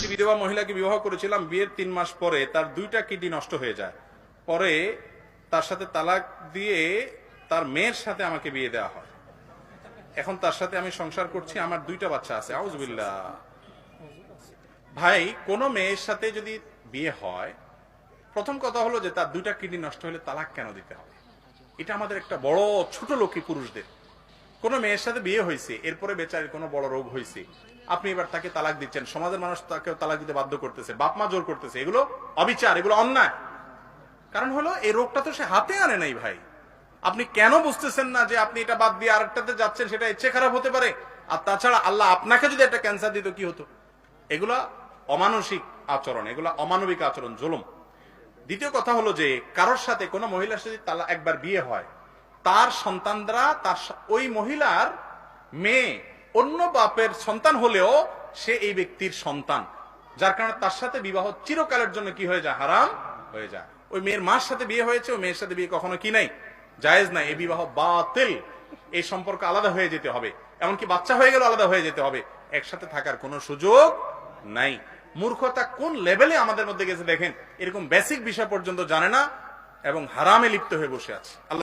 বিধবা মহিলাকে বিবাহ করেছিলাম, বিয়ের 3 মাস পরে তার 2টা কিডনি নষ্ট হয়ে যায়। পরে তার সাথে তালাক দিয়ে তার মেয়ের সাথে আমাকে বিয়ে দেওয়া হয়। এখন তার সাথে আমি সংসার করছি, আমার 2টা বাচ্চা আছে। আউযুবিল্লাহ। ভাই, কোন মেয়ের সাথে যদি বিয়ে হয়, প্রথম কথা হলো যে তার 2টা কিডনি নষ্ট হলে তালাক কেন দিতে হবে? এটা আমাদের একটা বড় ছোট লোকী পুরুষদের। কোন মেয়ের সাথে বিয়ে হয়েছে, এরপরে বেচারির কোনো বড় রোগ হয়েছে, আপনি এবার তাকে তালাক দিচ্ছেন, সমাজের মানুষ তাকে তালাক দিতে বাধ্য করতেছে, বাপ মা জোর করতেছে, এগুলো অবিচার, এগুলো অন্যায়। কারণ হলো এই রোগটা তো সে হাতে আনে নাই ভাই। আপনি কেন বুঝতেছেন না যে আপনি এটা বাদ দিয়ে আরেকটাতে যাচ্ছেন, সেটা ইচ্ছে খারাপ হতে পারে? আর তাছাড়া আল্লাহ আপনাকে যদি একটা ক্যান্সার দিত কি হতো? এগুলা অমানসিক আচরণ, এগুলা অমানবিক আচরণ, জুলুম। দ্বিতীয় কথা হলো যে কারোর সাথে কোনো মহিলার সাথে তালা একবার বিয়ে হয়, তার সন্তানরা ওই মহিলার মেয়ে অন্য বাপের সন্তান হলেও সে এই ব্যক্তির সন্তান, যার কারণে তার সাথে বিবাহ চিরকালের জন্য কি হয়ে যায়? হারাম হয়ে যায়। ওই মেয়ের মার সাথে বিয়ে হয়েছে, ওই মেয়ের সাথে বিয়ে কখনো কি নাই? জায়েজ নাই। এই বিবাহ বাতিল। এই সম্পর্ক আলাদা হয়ে যেতে হবে, এমনকি বাচ্চা হয়ে গেল আলাদা হয়ে যেতে হবে। একসাথে থাকার কোনো সুযোগ নাই। মূর্খতা কোন লেভেলে আমাদের মধ্যে গেছে দেখেন। এরকম বেসিক বিষয় পর্যন্ত জানে না এবং হারামে লিপ্ত হয়ে বসে আছে। আল্লাহ